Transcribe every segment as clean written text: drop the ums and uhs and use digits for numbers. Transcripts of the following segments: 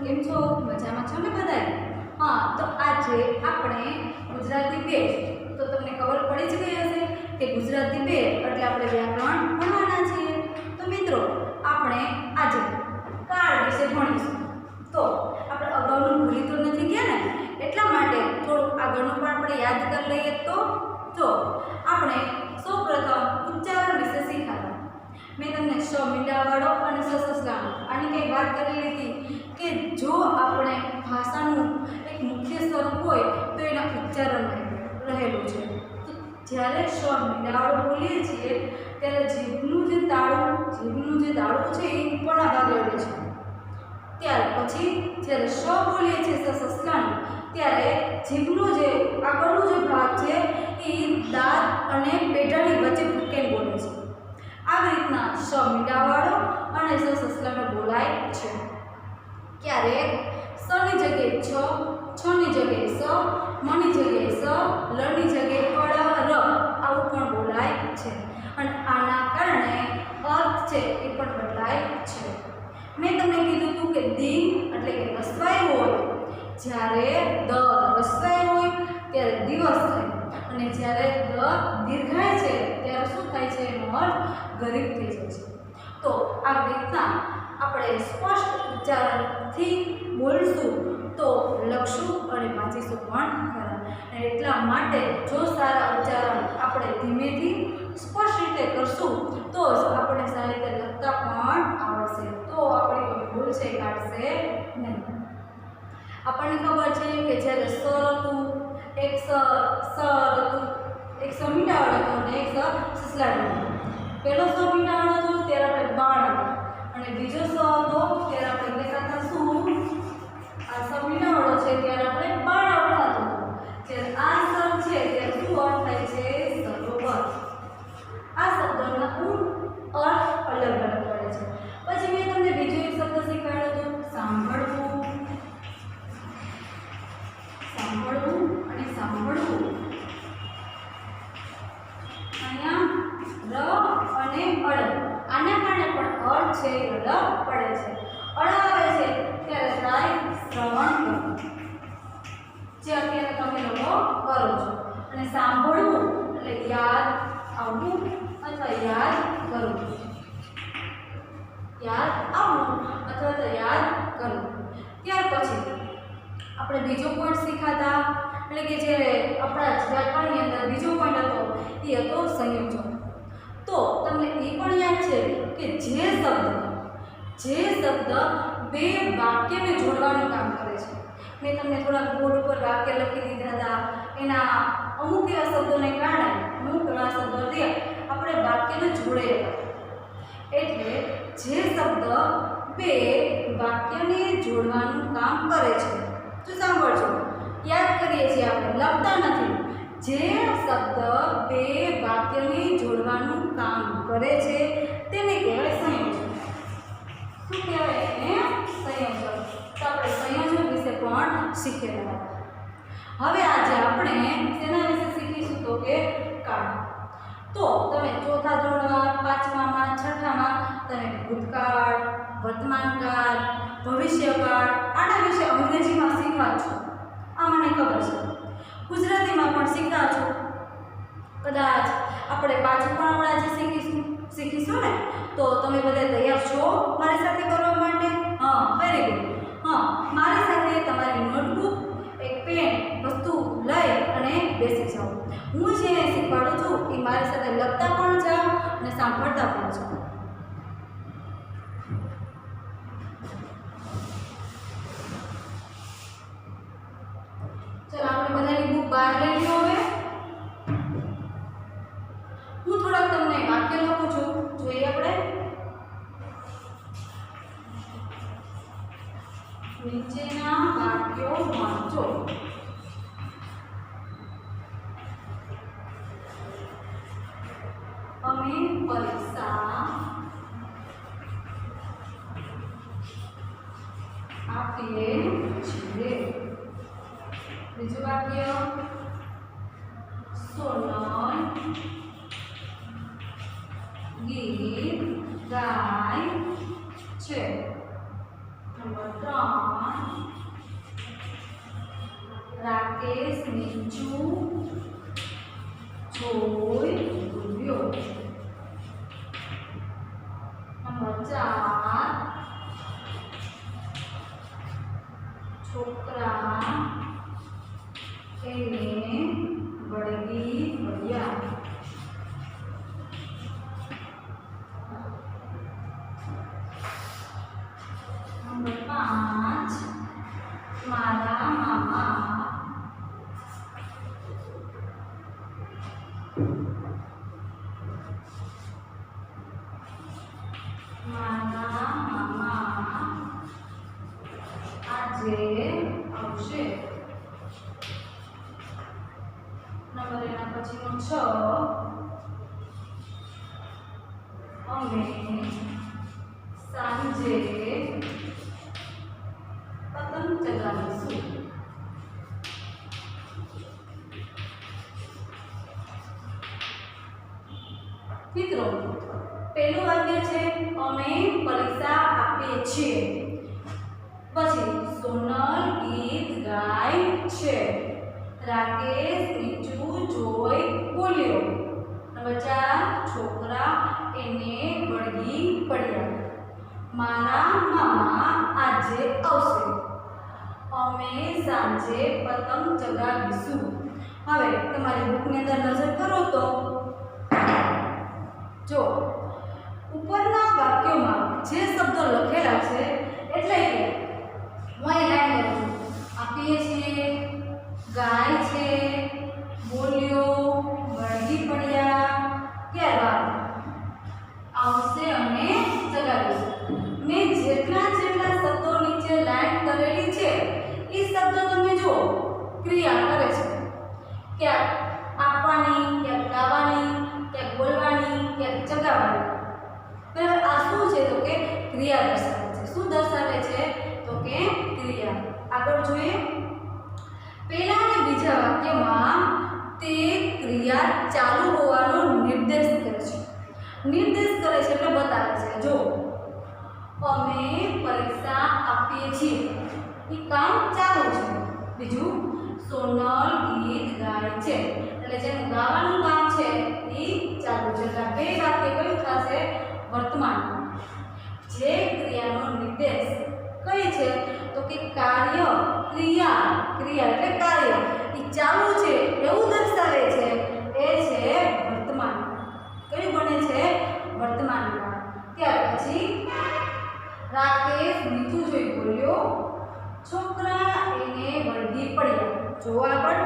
કેમ છો? મજામાં છો ને બધાય? હા, તો આજે આપણે ગુજરાતી 2 તો તમને ખબર પડી જ ગઈ હશે કે ગુજરાતી 2 એટલે આપણે વ્યાકરણ ભણવાના છીએ. તો મિત્રો આપણે આજે કાળ વિશે ભણીશું. તો આપણે અગાઉનું ભૂલી તો નથી ગયા ને, એટલા માટે થોડું આગળનું પણ આપણે યાદ કરી લઈએ. તો જો આપણે સૌપ્રથમ ઉચ્ચારણ વિશે શીખ્યા. મેં તમને શ મીંડાવાળો અને સ સસલાનો આની કંઈ વાત કરી હતી કે જો આપણે ભાષાનું એક મુખ્ય સ્વરૂપ હોય તો એના ઉચ્ચારણ રહેલું છે. તો જ્યારે શ મીંડાવાળો બોલીએ છીએ ત્યારે જીભનું જે તાળું છે એ ઉપરના ભાગે રહે છે. ત્યાર પછી જ્યારે શ બોલીએ છીએ સ સસલાનો ત્યારે જીભનો જે આગળનો જે ભાગ છે એ દાંત અને પેઢાની વચ્ચે ભૂકેલ બોલે છે. આવી રીતના શ મીંડાવાળો અને સ સસલાનો બોલાય છે. ક્યારેક સની જગ્યાએ છની જગ્યાએ સ, મની જગ્યાએ સ, લની જગ્યાએ ળ, ર આવું પણ બોલાય છે. અને આના કારણે અર્થ છે એ પણ બદલાય છે. મેં તમને કીધું હતું કે દી એટલે કે રસવાઈ હોય, જ્યારે દ રસવાઈ હોય ત્યારે દિવસ થાય, અને જ્યારે દ દીર્ઘાય છે ત્યારે શું થાય છે? એનો અર્થ ગરીબ થઈ જાય છે. તો આ રીતના આપણે સ્પષ્ટ ઉચ્ચારણથી બોલશું તો લખશું અને વાંચીશું પણ ખરા. અને એટલા માટે જો સારા ઉચ્ચારણ આપણે ધીમેથી સ્પષ્ટ રીતે કરશું તો જ આપણે સારી રીતે લખતા પણ આવડશે. તો આપણી કોઈ ભૂલ છે કાઢશે નહીં. આપણને ખબર છે કે જ્યારે સ હતું, એક સ હતું, એક સ મીંડાવાળો હતો અને એક સ સસલાનો હતો. પહેલો સ મીંડાવાળો હતો ત્યારે આપણે બાણ હતા, અને બીજો સ હતો ત્યારે આપણે દેખાતા શું? આ સ મીંડાવાળો છે ત્યારે આપણે બાણ આવડતો હતો. જ્યારે આ સ છે ત્યારે શું અર્થ થાય છે? સરોવર. આ શબ્દોના અર્થ અલગ અલગ પડે છે. પછી મેં તમને બીજો એક શબ્દ શીખવાડ્યો હતો, સાંભળવું અને સાંભળવું. અહીંયા ર અને અળ આના કારણે પણ અર્થ છે એ અલગ પડે છે. અળ આવે છે ત્યારે થાય શ્રવણ કરવું, જે અત્યારે તમે લોકો કરો છો. અને સાંભળવું એટલે યાદ આવવું અથવા યાદ કરવું, યાદ આવવું અથવા તો યાદ કરવું. ત્યાર પછી આપણે બીજો પોઈન્ટ શીખાતા, એટલે કે જે આપણા વ્યાકરણની અંદર બીજો પોઈન્ટ હતો એ હતો સંયોજન. તો તમને એ પણ યાદ છે કે જે શબ્દ બે વાક્યને જોડવાનું કામ કરે છે. મેં તમને થોડાક બોર્ડ ઉપર વાક્ય લખી દીધા હતા. એના અમુક એવા શબ્દોને કારણે અમુક એવા શબ્દોથી આપણે વાક્યને જોડે હતા. એટલે જે શબ્દ બે વાક્યને જોડવાનું કામ કરે છે, તો સાંભળજો, યાદ કરીએ છીએ, આપણે લખતા નથી. જે શબ્દ બે વાક્યને જોડવાનું કામ કરે છે તેને કહેવાય સંયોજન. શું કહેવાય એને? સંયોજન. તો આપણે સંયોજન વિશે પણ શીખેલા. હવે આજે આપણે તેના વિશે શીખીશું તો કે કાળ. તો તમે ચોથા ધોરણમાં, પાંચમામાં, છઠ્ઠામાં તમે ભૂતકાળ, વર્તમાનકાળ, ભવિષ્યકાળ આના વિશે અંગ્રેજીમાં શીખવા છો. આ મને ખબર છે. ગુજરાતીમાં પણ શીખતા છો. કદાચ આપણે પાછું પણ હમણાં આજે શીખીશું ને. તો તમે બધા તૈયાર છો મારી સાથે કરવા માટે? હા, વેરી ગુડ. હા, મારી સાથે તમારી નોટબુક, એક પેન વસ્તુ લઈ અને બેસી જાઓ. હું જે શીખવાડું છું એ મારી સાથે લખતા પણ જાઓ અને સાંભળતા પણ જાઓ. ચાલો આપણે બધાની બુક બહાર લઈ લો. હવે હું થોડાક તમને વાક્ય લખું છું, જોઈએ આપણે. નીચેના વાક્યો વાંચો. અમે પરીક્ષા આપીએ છીએ. બીજું વાક્ય, સોનલ ગીત ગાય છે. નંબર 3 રાકેશ નીચું જોઈ બોલ્યો. નંબર 4 છોકરા એને વળગી પડ્યા. નંબર 5 મારા મામા આજે આવશે. નંબર એના પછીનો 6 અમે સાંજે પતંગ ચગાવીશું. મિત્રો પહેલું વાક્ય છે અમે પરીક્ષા આપીએ છીએ. પછી સોનલ ગીત ગાય છે. રાકેશ નીચું જોઈ બોલ્યો. નંબર 4 છોકરા એને વળગી પડ્યા. મારા મામા આજે આવશે. અમે સાંજે પતંગ ચગાવીશું. હવે તમારી બુકની અંદર નજર કરો તો જો ઉપરના વાક્યોમાં જે શબ્દો લખેલા છે એટલે કે હું અહીં લાઈન લખું છું. આપીએ છીએ, ગાય છે, બોલ્યો, વળગી પડ્યા, ત્યારબાદ આવશે અને ચગાવીશું. મેં જેટલા શબ્દો નીચે લાઈન કરેલી છે એ શબ્દો તમે જુઓ ક્રિયા કરે છે. ક્યાંક આપવાની, ક્યાંક ગાવાની, ક્યાંક બોલવાની, ક્યાંક ચગાવવાની. બરાબર. આ શું છે તો કે ક્રિયા દર્શાવે છે. શું દર્શાવે છે તો કે ક્રિયા. આગળ જોઈએ. પહેલા અને બીજા વાક્યમાં તે ક્રિયા ચાલુ હોવાનો નિર્દેશ કરે છે. નિર્દેશ કરે છે એટલે બતાવે છે. જો અમે પરીક્ષા આપીએ છીએ એ કામ ચાલુ છે. બીજું સોનલ ગીત ગાય છે એટલે જેનું ગાવાનું કામ છે એ ચાલુ છે. એટલે બે વાક્ય કયું થશે? વર્તમાન. જે ક્રિયાનો નિર્દેશ કઈ છે તો કે કાર્ય, ક્રિયા. ક્રિયા એટલે કાર્ય એ ચાલુ છે એવું દર્શાવે છે. એ છે વર્તમાન. કયું બને છે? વર્તમાન કાળ. ત્યાર પછી રાકેશ નીચું જોઈ બોલ્યો. છોકરા એને વળગી પડ્યા. જો આગળ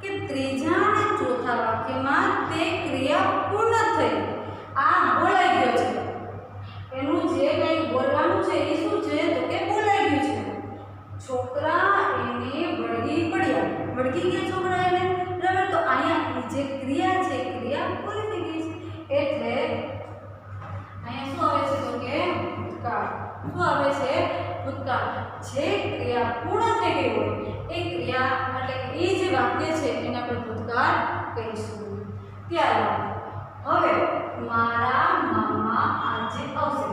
કે ત્રીજા અને ચોથા વાક્યમાં તે ક્રિયા પૂર્ણ થઈ. આ બોલાઈ ગયો છે. એનું જે કંઈ બોલવાનું છે એ શું છે તો કે બોલાઈ ગયું છે. છોકરા એને વળગી પડ્યા. વળગી ગયા છોકરા એને. બરાબર. તો અહીંયા જે ક્રિયા છે ક્રિયા પૂરી થઈ ગઈ છે. એટલે અહીંયા શું આવે છે તો કે ભૂતકાળ. શું આવે છે? ભૂતકાળ. જે ક્રિયા પૂર્ણ થઈ ગઈ હોય એ ક્રિયા એટલે કે એ જે વાક્ય છે એને આપણે ભૂતકાળ કહીશું. ત્યારબાદ હવે મારા મામા આજે આવશે.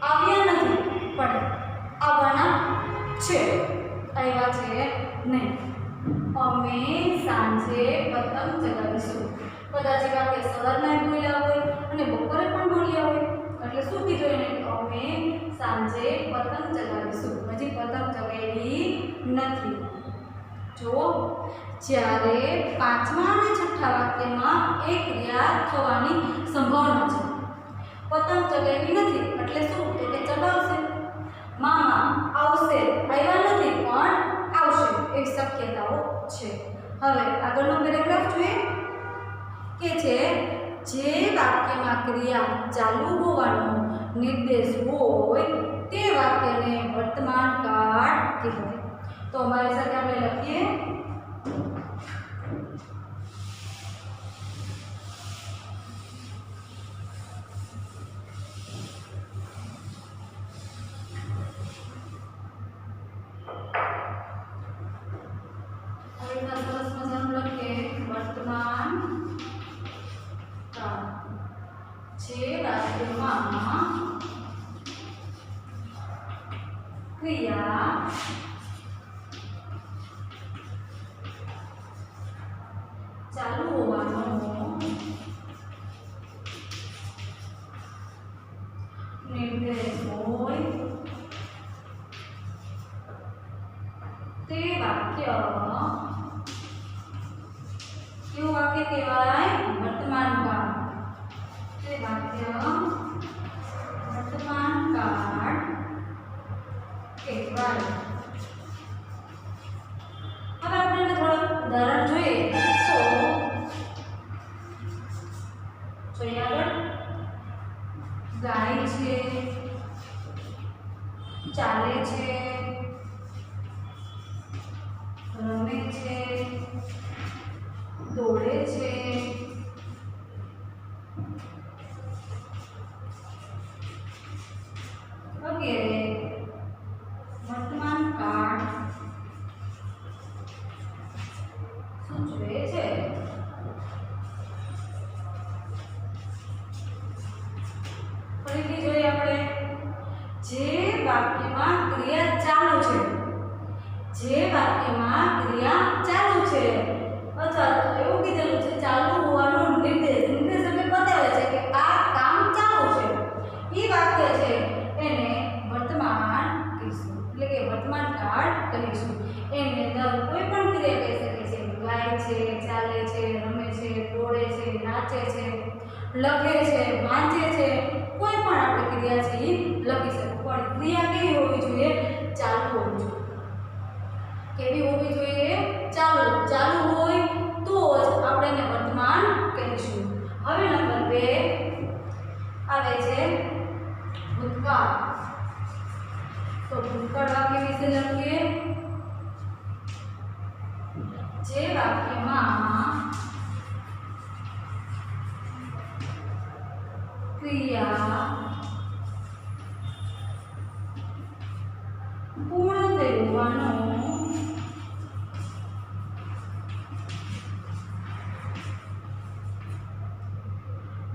આવ્યા નથી પણ આવવાના છે. આવ્યા છે નહીં. અમે સાંજે પતંગ ચગાવીશું. કદાચ એ વાક્ય સવારના બોલ્યા હોય અને બપોરે પણ બોલ્યા હોય એટલે શું કીધું એને? અમે સાંજે પતંગ ચગાવીશું. હજી પતંગ ચગાવી નથી. જો જ્યારે પાંચમા અને છઠ્ઠા વાક્યમાં એક ક્રિયા થવાની સંભાવના છે. પતંગ ચગાવી નથી એટલે શું તો કે ચગાવશે. મામા આવશે. આવ્યા નથી પણ આવશે એવી શક્યતાઓ છે. હવે આગળનો પેરેગ્રાફ જોઈએ કે છે જે વાક્યમાં ક્રિયા ચાલુ હોવાનો નિર્દેશ હોય તે વાક્યને વર્તમાન કાળ કહેવાય. તો અમારી સાથે આપણે લખીએ. સરસ મજાનું લખીએ. વર્તમાન કાળ. જે વાક્યમાં ક્રિયા ચાલુ હોવાનો નિર્દેશ હોય તે વાક્ય કેવું વાક્ય કહેવાય? વર્તમાન કાળ. તે વાક્ય વર્તમાન કાળ કહેવાય. હવે આપણે થોડું ઉદાહરણ જોઈએ તો જોઈએ આગળ. ગાય છે, ચાલે છે, રમે છે, દોડે છે, વગેરે વર્તમાન કાળ સૂચવે છે. ફરીથી જોઈએ આપણે. જે વાક્યમાં ક્રિયા ચાલુ છે, જે વાક્યમાં ક્રિયા ચાલુ છે અથવા તો એવું કીધેલું છે ચાલુ હોવાનો નિર્દેશ એટલે બતાવે છે કે આ કામ ચાલુ છે, એ વાક્ય છે એને વર્તમાન કહીશું, એટલે કે વર્તમાન કાળ કહીશું. એની અંદર કોઈ પણ ક્રિયા કહી શકે છે. ગાય છે, ચાલે છે, રમે છે, દોડે છે, નાચે છે, લખે છે, વાંચે છે, કોઈ પણ આપણે ક્રિયા છે એ લખી શકીએ. પણ ક્રિયા કેવી હોવી જોઈએ? ચાલુ હોવી જોઈએ. કેવી હોવી જોઈએ? ચાલુ. ચાલુ હોય તો જ આપણે એને વર્તમાન કહીશું. હવે નંબર 2 આવે છે ભૂતકાળ. તો ભૂતકાળ વાક્ય વિશે લખીએ. જે વાક્યમાં ક્રિયા પૂર્ણ થઈ હોવાનો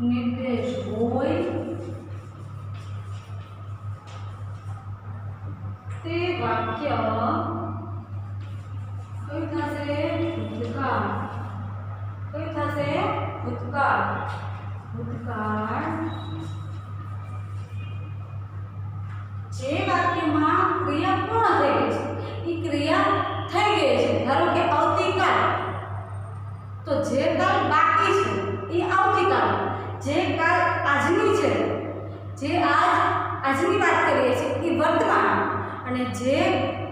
નિર્દેશ હોય તે વાક્ય કયું થશે? ભૂતકાળ. કયું થશે? ભૂતકાળ. ભૂતકાળ. જે વાક્યમાં ક્રિયા પૂર્ણ થઈ ગઈ છે, એ ક્રિયા થઈ ગઈ છે. ધારો કે આવતીકાલ, તો જે કાલ બાકી છે એ આવતીકાલ. જે કાલ આજની છે, જે આજની વાત કરીએ છીએ એ વર્તમાન, અને જે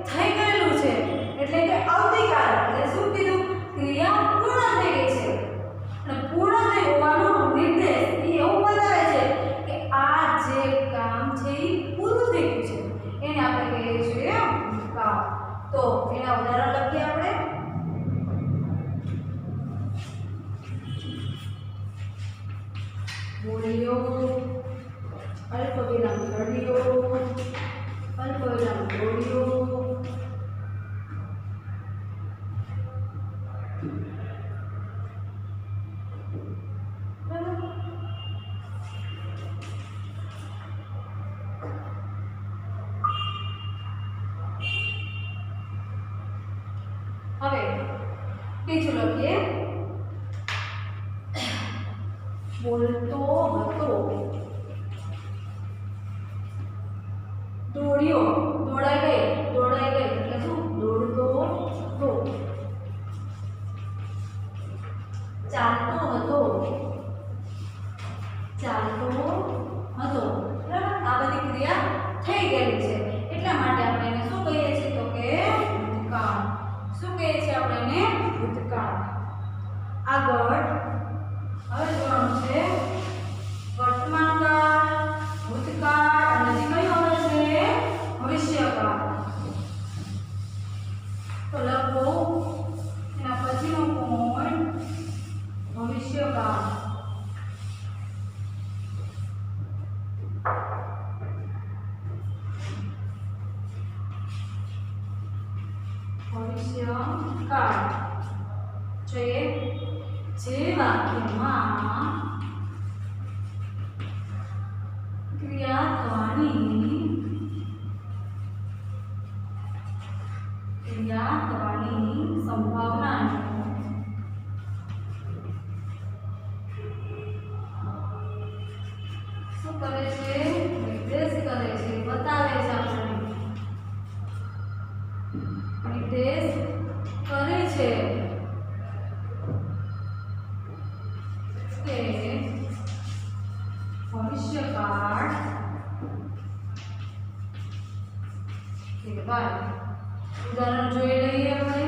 થઈ ગયેલું છે એટલે કે આવતીકાલ. એટલે શું કીધું? ક્રિયા પૂર્ણ થઈ ગઈ છે. અને પૂર્ણ થઈ હોવાનો નિર્દેશ એ એવું બતાવે છે કે આ જે કામ છે એ પૂરું થઈ ગયું છે. એને આપણે કહીએ છીએ ભૂતકાળ. તો એના ઉદાહરણ લખીએ આપણે. બોલ્યો, અલ્પવિરામ ઘડ્યો, અલ્પવિરામ દોડ્યો, હવે બીજું લખીએ. બોલતો હતો, દોડ્યો, દોડાઈ ગઈ એટલે શું? દોડતો હતો. ચાલતો હતો, ચાલતો હતો. બરાબર? આ બધી ક્રિયા થઈ ગયેલી છે એટલા માટે આપણે એને શું કહીએ છીએ? તો કે ભૂતકાળ. શું કહીએ છીએ આપણે એને? ભૂતકાળ. આગળ હવે જોવાનું છે વર્તમાન કાળ, ભૂતકાળ અને કયું આવે છે? ભવિષ્યકાળ. તો લખો એના પછીનો પોઈન્ટ ભવિષ્યકાળ. ભવિષ્યકાળ જોઈએ. જે વાક્યમાં ક્રિયા થવાની ક્રિયા થવાની સંભાવના શું કરે છે? નિર્દેશ કરે છે, બતાવે છે, આપણને નિર્દેશ કરે છે કે ભવિષ્યકાળ કહેવાય. ઉદાહરણ જોઈ લઈએ. હવે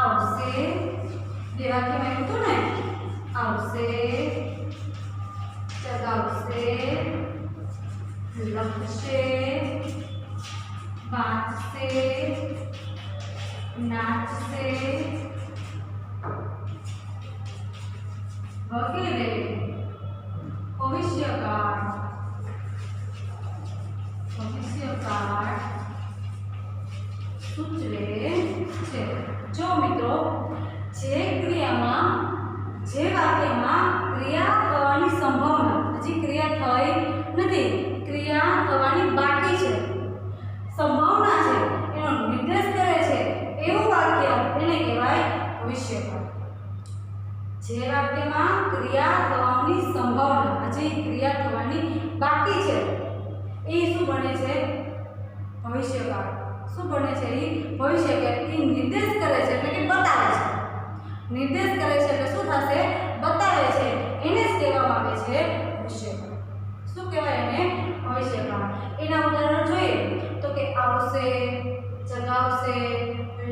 આવશે, બે વાક્યમાં એવું હતું ને, આવશે, ચગાવશે, લખશે, વાંચશે, નાચશે વગેરે ભવિષ્યકાળ સૂચવે છે. જો મિત્રો, જે ક્રિયામાં, જે વાક્યમાં ક્રિયા થવાની સંભાવના, હજી ક્રિયા થઈ નથી, ક્રિયા થવાની બાકી છે, સંભાવના છે, એનો નિર્દેશ કરે છે એવું વાક્ય એને કહેવાય ભવિષ્યકાળ. જે વાક્યમાં ક્રિયા થવાની સંભાવના, હજી ક્રિયા થવાની બાકી છે, એ શું બને છે? ભવિષ્યકાળ. શું બને છે? એ ભવિષ્યકાળ. એ નિર્દેશ કરે છે એટલે કે બતાવે છે. નિર્દેશ કરે છે એટલે શું થશે? બતાવે છે. એને જ કહેવામાં આવે છે ભવિષ્યકાળ. શું કહેવાય એને? ભવિષ્યકાળ. એના ઉદાહરણ જોઈએ તો કે આવશે, ચગાવશે,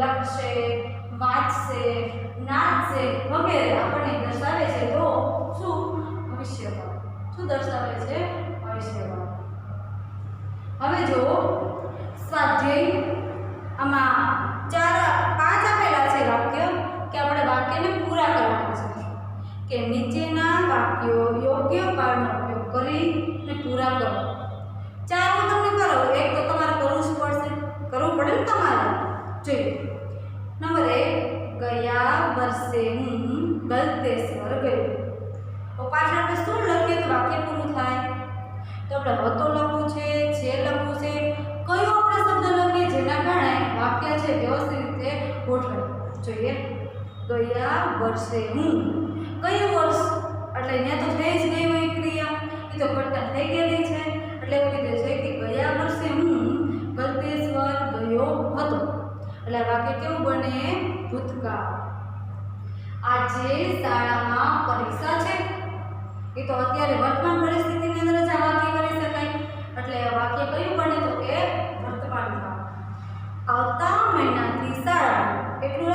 લખશે, વાંચશે, નાચશે વગેરે આપણને દર્શાવે છે. તો શું? ભવિષ્યકાળ. શું દર્શાવે છે? ભવિષ્યકાળ. હવે જો સ્વાધ્યાય, આમાં 5 આપેલા છે વાક્ય કે આપણે વાક્યને પૂરા કરવાના છે કે નીચેના વાક્યો યોગ્ય કાળનો ઉપયોગ કરીને પૂરા કરો. 4 હું તમને કરાવું, એક તો તમારે કરવું જ પડશે, કરવું પડે ને તમારે. જોઈએ નંબર 1, ગયા વર્ષે હું ગલતેશ્વર ગયો. તો પાછળ આપણે શું લખીએ તો વાક્ય પૂરું થાય? તો આપણે હતો લખવું છે, જે લખવું છે, કયો આપણે શબ્દ લખીએ જેના કારણે વાક્ય છે વ્યવસ્થિત રીતે ગોઠવાય. જોઈએ ગયા વર્ષે હું, કયું વર્ષ એટલે અહીંયા તો થઈ જ ગઈ હોય ક્રિયા, એ તો ઘટના થઈ ગયેલી છે એટલે એવું કીધું છે કે ગયા વર્ષે હું ગલતેશ્વર ગયો હતો. એટલે વાક્ય કેવું બને? ભૂતકાળ. આજે શાળામાં પરીક્ષા છે, એ તો અત્યારે વર્તમાન પરિસ્થિતિની અંદર જ આ વાક્ય કરી શકાય એટલે વાક્ય કયું બને? તો કે વર્તમાનમાં. આવતા મહિનાથી શાળા, એટલું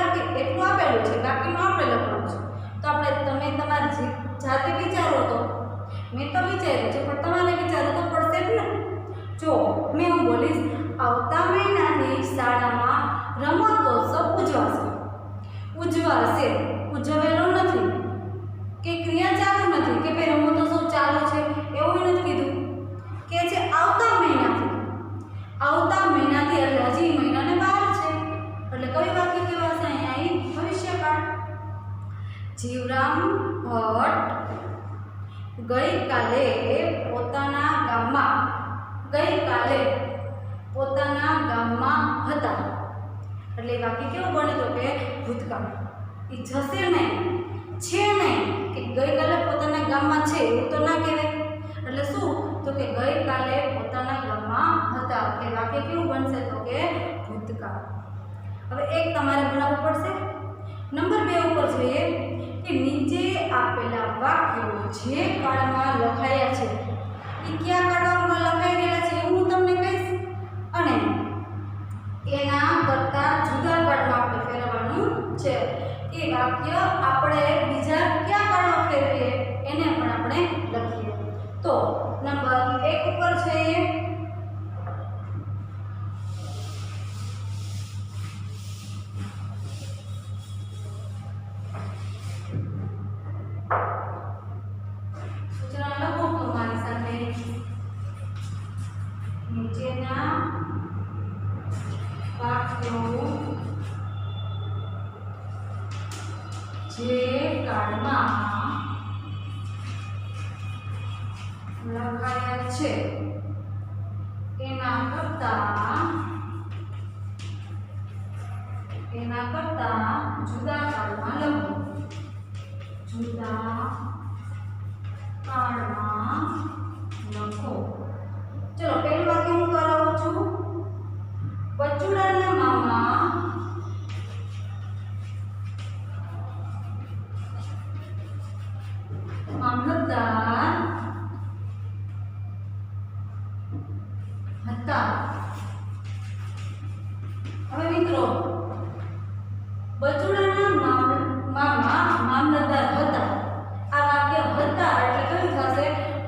આપેલું છે, બાકીનું આપણે લખવાનું છે. તો આપણે તમે તમારી જાતે વિચારો. તો મેં તો વિચાર્યું છે પણ તમારે વિચારવું તો પડશે જ ને. જો મેં હું બોલીશ આવતા મહિનાથી શાળામાં રમતોત્સવ ઉજવાશે. ઉજવાશે ઉજવેલો નથી કે ક્રિયા ચાલુ નથી કે ભાઈ રમતોત્સવ ચાલુ છે એવું નથી કીધું, કે છે આવતા મહિનાથી. આવતા મહિનાથી એટલે હજી મહિનાને 12 છે એટલે કઈ વાક્ય કહેવાશે? અહીંયા ભવિષ્યકાળ. જીવરામ ભટ્ટ ગઈકાલે પોતાના ગામમાં હતા એટલે વાક્ય કેવું બને? તો કે ભૂતકાળ. એ જશે નહીં, છે નહીં, કે ગઈકાલે પોતાના ગામમાં છે એવું તો ના કહેવાય. એટલે શું? તો કે ગઈકાલે પોતાના ગામમાં હતા એટલે વાક્ય કેવું બનશે? તો કે ભૂતકાળ. હવે એક તમારે બનાવવું પડશે. નંબર 2 ઉપર જોઈએ કે નીચે આપેલા વાક્યો જે કાળમાં લખાયા છે એ કયા કાળમાં લખાઈ ગયેલા છે હું તમને કહીશ, અને એના કરતાં જુદા કાળમાં આપણે ફેરવવાનું છે. એ વાક્ય આપણે બીજા કયા કાળમાં ફેરવીએ એને પણ આપણે લખીએ. તો નંબર 1 ઉપર છે સૂચના લખો તમારી સાથે. નીચેના વાક્યો જે કાળમાં લખાયા છે એના કરતાં એના કરતા જુદા કાળમાં લખો. જુદા કાળમાં લખો. ચલો પહેલું વાક્ય હું કરાવું છું. બચુડાના મામા મામલતદાર હતા. હવે મિત્રો બચુડાના મામા મામલતદાર હતા. આ વાક્ય હતા એટલે કયું થશે?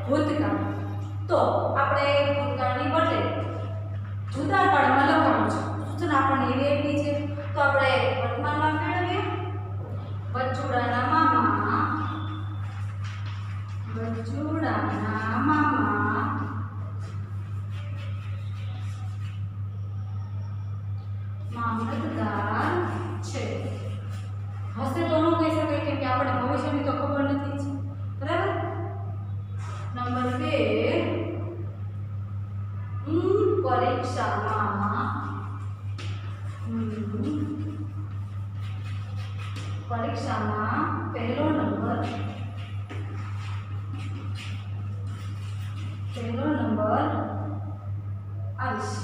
ભૂતકાળ. તો આપણે ભૂતકાળની બદલે જુદા કાળમાં લખવાનું છે. સૂચના આપણને એવી આપી છે તો આપણે વર્તમાનમાં ફેરવીએ. બચુડાના મામા મામલતદાર છે. હશે તો ન કહી શકાય કેમ કે આપણે ભવિષ્યની તો ખબર નથી જ. બરાબર. નંબર 2 પરીક્ષામાં પહેલો નંબર આવીશ.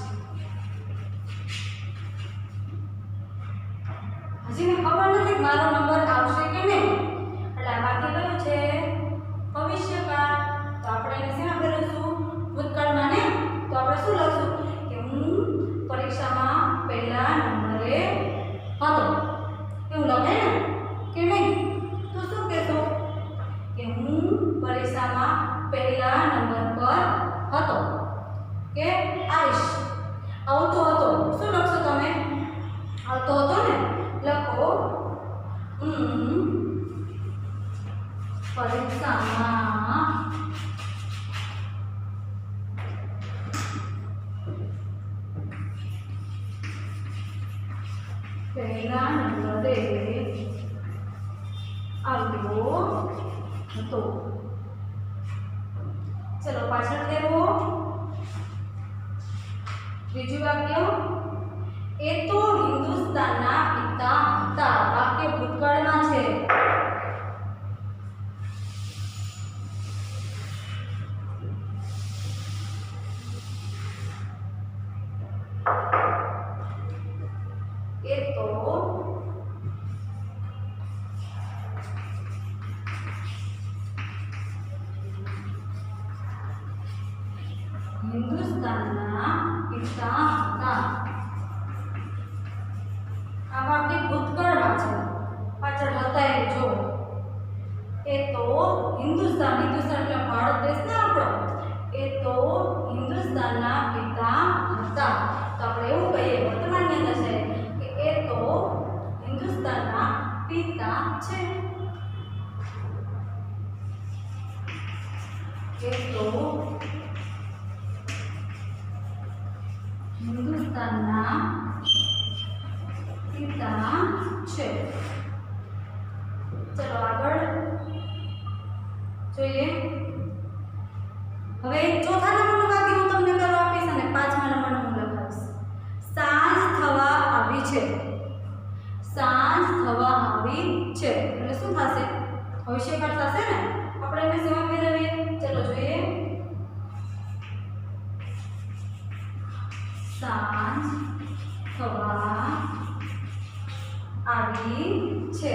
હજી મને ખબર નથી કે મારો નંબર આવશે કે નહીં. એટલે આ વાક્ય કયું છે? ભવિષ્યકાળ. તો આપણે એને શેમાં ફેરવશું? ભૂતકાળમાં ને. તો આપણે શું લખશું કે હું પરીક્ષામાં પહેલા નંબરે હતો. એવું લખાય ને કે નહીં? તો શું કહેશો કે હું પરીક્ષામાં પહેલા નંબર પર હતો કે આવીશ. આવતો હતો. શું લખશો તમે? આવતો હતો ને. લખો પરીક્ષામાં પહેલા નંબરે આવ્યો હતો. ચલો પાછળ ફેરવો. ત્રીજું વાક્ય એ તો હિન્દુસ્તાનના પિતા હતા. વાક્ય ભૂતકાળમાં છે. એ તો હિન્દુસ્તાનના પિતા હતા. આ વાક્ય ભૂતકાળમાં છે. પાછળ હતા એ જો. એ તો હિન્દુસ્તાન એટલે ભારત દેશ ને આપણો. એ તો હિન્દુસ્તાનના પિતા હતા. તો આપણે એવું કહીએ વર્તમાનની અંદર છે કે એ તો હિન્દુસ્તાનના પિતા છે. એ તો હિન્દુસ્તાનના પિતા છે. ચલો આગળ જોઈએ. હવે ચોથા નંબરનું વાક્ય હું તમને કરવા આપીશ અને પાંચમા નંબરનું હું લખાવીશ. સાંજ થવા આવી છે. સાંજ થવા આવી છે એટલે શું થશે? ભવિષ્યકાળ થશે ને. આપણે એને શેમાં ફેરવીએ? ચલો જોઈએ. સાંજ થવા આવી છે.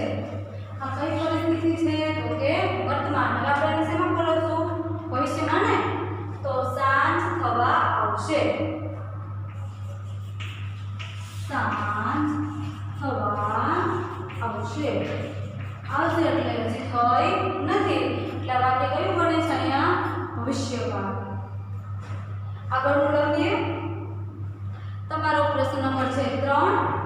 આ કઈ પરિસ્થિતિ છે? તો કે વર્તમાન. હવે આપણે એને શેમાં ફેરવશું? ભવિષ્યમાં ને. તો સાંજ થવા આવશે. સાંજ થવા આવશે. આવશે એટલે હજી થઈ નથી એટલે આ વાક્ય કયું બને છે? અહીંયા ભવિષ્યકાળ. આગળનું લખીએ. તમારો પ્રશ્ન નંબર છે 3.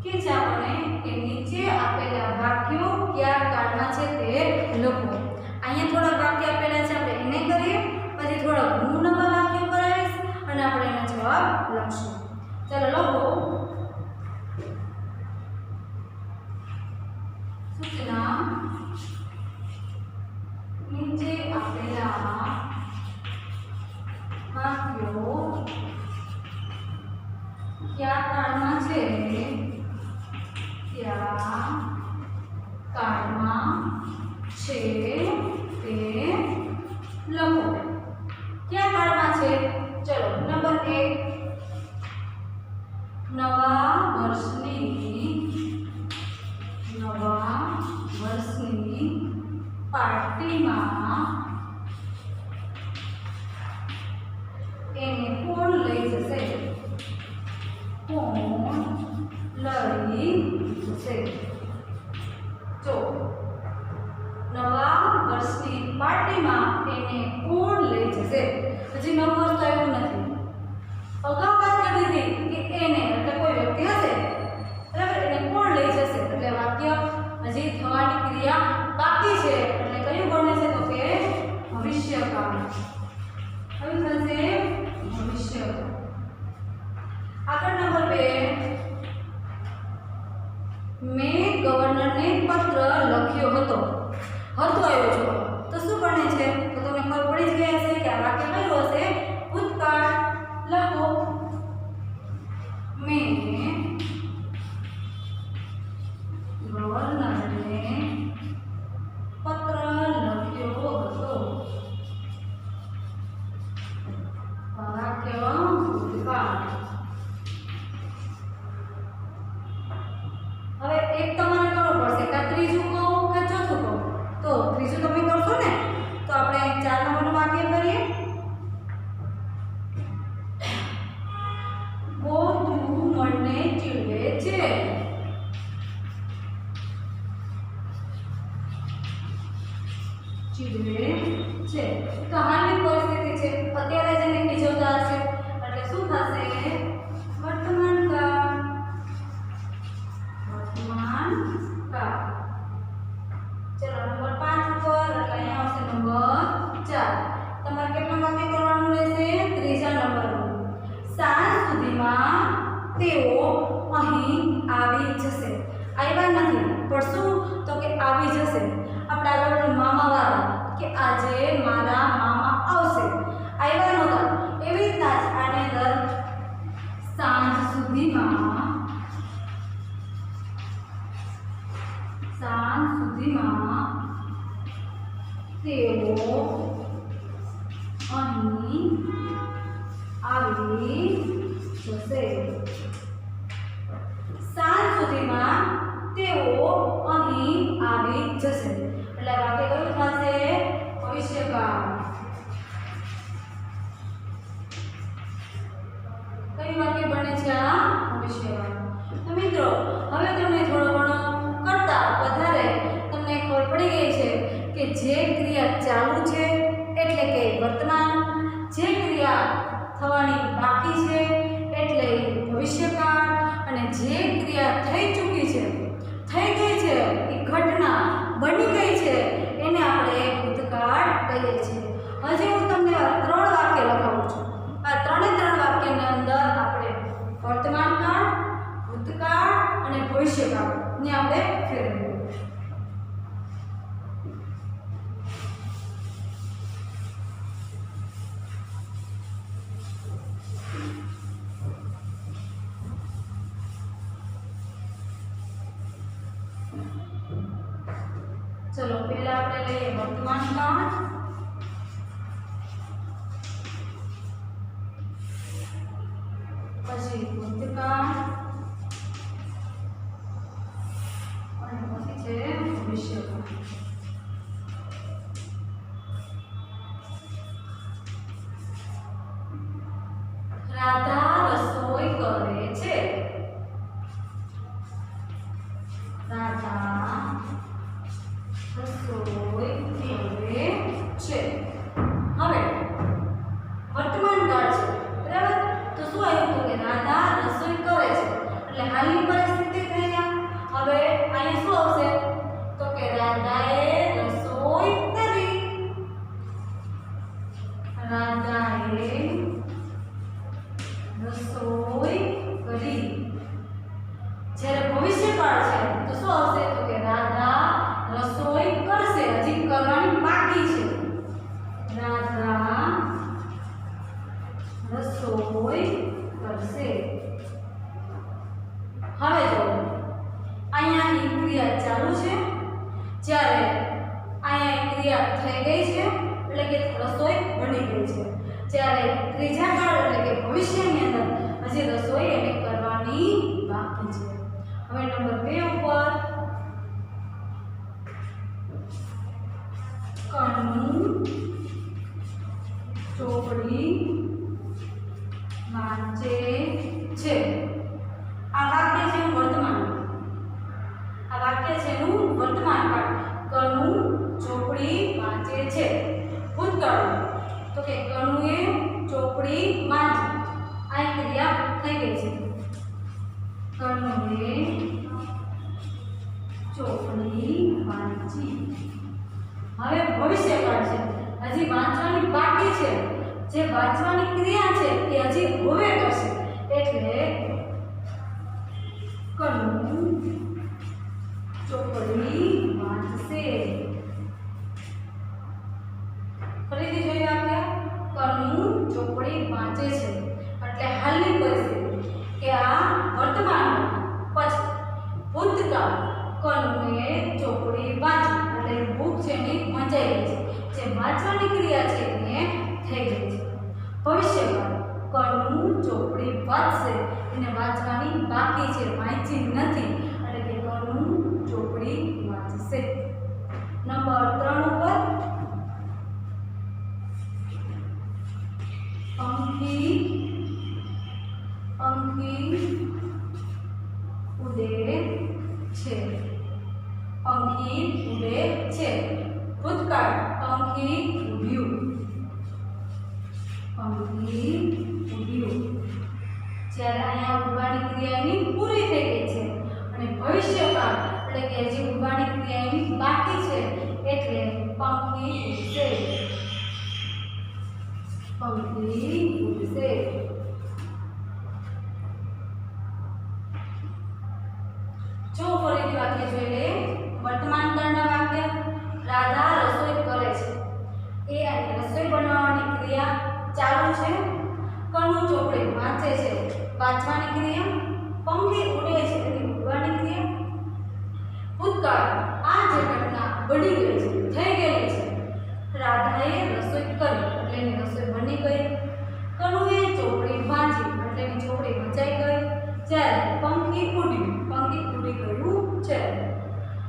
કે છે આપણે કે નીચે આપેલા વાક્યો કયા કાળમાં છે તે લખો. અહીંયા થોડા વાક્ય આપેલા છે આપણે એને કરીએ. પછી થોડા હું નંબર વાક્યો કરાવીશ અને આપણે એના જવાબ લખશું. ચાલો લખો. સૂચના નીચે આપેલા વાક્યો કયા કાળમાં છે કયા કાળમાં છે તે લખો. કયા કાળમાં છે? ચલો નંબર 1 નવા વર્ષની પાર્ટીમાં એને કોણ લઈ જશે? કોણ લઈ જશે? જો નવા વર્ષની પાર્ટીમાં એને કોણ લઈ જશે? હજી નવું વર્ષ તો આવ્યું નથી. અગાઉ વાત કરી હતી કે એને એટલે કોઈ વ્યક્તિ હશે, બરાબર, એને કોણ લઈ જશે એટલે વાક્ય હજી થવાની ક્રિયા બાકી છે એટલે કયું બને છે તો કે ભવિષ્યકાળ. કયું થશે? ભવિષ્યકાળ. આગળ નંબર 2 મેં ગવર્નરને પત્ર લખ્યો હતો. આવ્યો છો તો શું બને છે? તો તમને ખબર પડી જ ગઈ હશે કે આ વાક્ય કયું હશે? ભૂતકાળ. લખો મેં ગવર્નરને પત્ર લખ્યો હતો. વાક્ય ભૂતકાળ. હવે એક તમારે કરવું પડશે કે ત્રીજું કહું કે ચોથું કહું. તો ત્રીજું તમે કરશો ને તો આપણે 4 નંબરનું વાક્ય કરીએ. ગોતું મને ચીડવે છે. ચીડવે છે તો હાલની પરિસ્થિતિ છે, અત્યારે જેને ખીજવતા હશે એટલે શું થશે? વર્તમાન કાળ. વર્તમાન કાળ. ચલો નંબર 5 ઉપર એટલે અહીંયા આવશે નંબર 4. તમારે કેટલા વાક્ય કરવાનું રહેશે? ત્રીજા નંબરનું. સાંજ સુધીમાં તેઓ અહીં આવી જશે. આવ્યા નથી પણ શું તો કે આવી જશે. આપણે આગળ મામા વાળા કે આજે મારા મામા આવશે. આવ્યા નહોતા એવી રીતના જ આની અંદર સાંજ સુધીમાં તેઓ અહીં આવી જશે. સાંજ સુધીમાં તેઓ અહીં આવી જશે એટલે વાક્ય કયું થશે? ભવિષ્યકાળ. કયું વાક્ય બને છે? આ ભવિષ્યકાળ. તો મિત્રો હવે તમને થોડો ઘણો કરતા વધારે તમને ખબર પડી ગઈ છે કે જે ક્રિયા ચાલુ છે એટલે કે વર્તમાન, જે ક્રિયા થવાની બાકી છે એટલે ભવિષ્યકાળ, અને જે ક્રિયા થઈ ચૂકી છે, થઈ ગઈ છે, એ ઘટના બની ગઈ છે એને આપણે ભૂતકાળ કહીએ છીએ. હજી હું તમને 3 વાક્ય લખાવું છું. આ 3 વાક્યની અંદર આપણે વર્તમાન કાળ, ભૂતકાળ અને ભવિષ્યકાળ ને આપણે ફેરવીએ. चलो पहला આપણે લઈએ વર્તમાન કાળ, પછી ભૂતકાળ અને પછી છે ભવિષ્યકાળ. રાધા રસોઈ કરે છે. રાધા રસોઈ કરે છે. હવે વર્તમાન કાળ છે, બરાબર? તો શું આવ્યું તો કે રાધા રસોઈ કરે છે એટલે હાલની પરિસ્થિતિ થઈ. હવે અહીંયા શું આવશે તો કે રાધાએ રસોઈ કરી. રાધાએ રસોઈ કરશે. હવે જો અહીંયા એક ક્રિયા ચાલુ છે, જ્યારે અહીંયા એક ક્રિયા થઈ ગઈ છે એટલે કે રસોઈ બની ગઈ છે. જ્યારે ત્રીજા કાળ એટલે કે ભવિષ્યની અંદર હજી રસોઈ એને કરવાની બાકી છે. હવે નંબર 2 ઉપર કણું ચોપડી વાંચે છે. આ વાક્ય છે વર્તમાન. આ વાક્ય છે નું વર્તમાન કાળ. કણું ચોપડી વાંચે છે. ભૂતકાળ તો કે કણુએ ચોપડી વાંચી. આ ક્રિયા થઈ ગઈ છે. કણુએ ચોપડી વાંચી. હવે ભવિષ્યકાળ છે, હજી વાંચવાની બાકી છે. જે વાંચવાની ક્રિયા છે એ હજી હવે કરશે એટલે કણું ચોપડી વાંચશે. ફરીથી જોઈએ વાક્ય કણું ચોપડી વાંચે છે એટલે હાલની પરિસ્થિતિ કે આ વર્તમાન પછી ભૂતકાળ કણુએ ચોપડી વાંચી એટલે બુક છે એની વંચાઈ ગઈ છે. જે વાંચવાની ક્રિયા છે એને થઈ ગઈ છે. ભવિષ્યકાળ કણું ચોપડી વાંચશે, એને વાંચવાની બાકી છે, વાંચી નથી એટલે કે કણું ચોપડી વાંચશે. નંબર 3 ઉપર પંખી ઉડે છે. પંખી ઉડે છે. ભૂતકાળ પંખી ઉડ્યું. પંખી ઉડ્યું. જ્યારે અહીંયા ઉડવાની ક્રિયા એની પૂરી થઈ ગઈ છે અને ભવિષ્યકાળ એટલે કે હજી ઉડવાની ક્રિયા એની બાકી છે એટલે પંખી ઉડશે. પંખી ઉડશે. જો ફરીથી વાક્ય જોઈ લે. વર્તમાન કાળના વાક્ય રાધા રસોઈ કરે છે. એ અને રસોઈ બનાવવાની ક્રિયા ચાલુ છે. કણું ચોપડી વાંચે છે, વાંચવાની ક્રિયા. પંખી ઉડે છે એટલે ઉડવાની ક્રિયા. ભૂતકાળ આ જે ઘટના બની ગઈ છે, થઈ ગયેલી છે. રાધાએ રસોઈ કરી એટલે એની રસોઈ બની ગઈ. કણુએ ચોપડી વાંચી એટલે એની ચોપડી વંચાઈ ગઈ. જ્યારે પંખી ઉડી ગયું છે.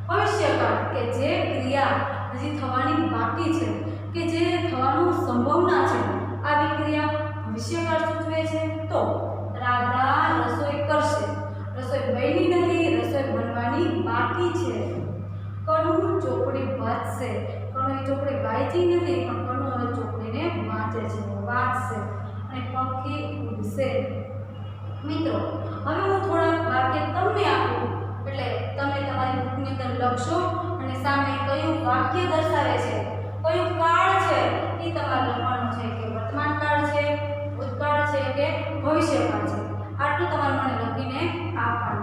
ભવિષ્યકાળ કે જે ક્રિયા હજી થવાની બાકી છે કે જે થવાનું સંભાવના છે આવી ક્રિયા ભવિષ્યકાળ સૂચવે છે. તો રાધા રસોઈ કરશે. રસોઈ બની નથી, રસોઈ બનવાની બાકી છે. કણું ચોપડી વાંચશે. કણું ચોપડી વાંચી નથી પણ કણું હવે ચોપડીને વાંચે છે, વાંચશે. અને પંખી ઉડશે. મિત્રો હવે હું થોડાક વાક્ય તમને આપું એટલે તમે તમારી બુકની અંદર લખશો અને સામે કયું વાક્ય દર્શાવે છે, કયું કાળ છે એ તમારે લખવાનું છે કે વર્તમાન કાળ છે, ભૂતકાળ છે કે ભવિષ્યકાળ છે. આટલું તમારે મને લખીને આપવાનું.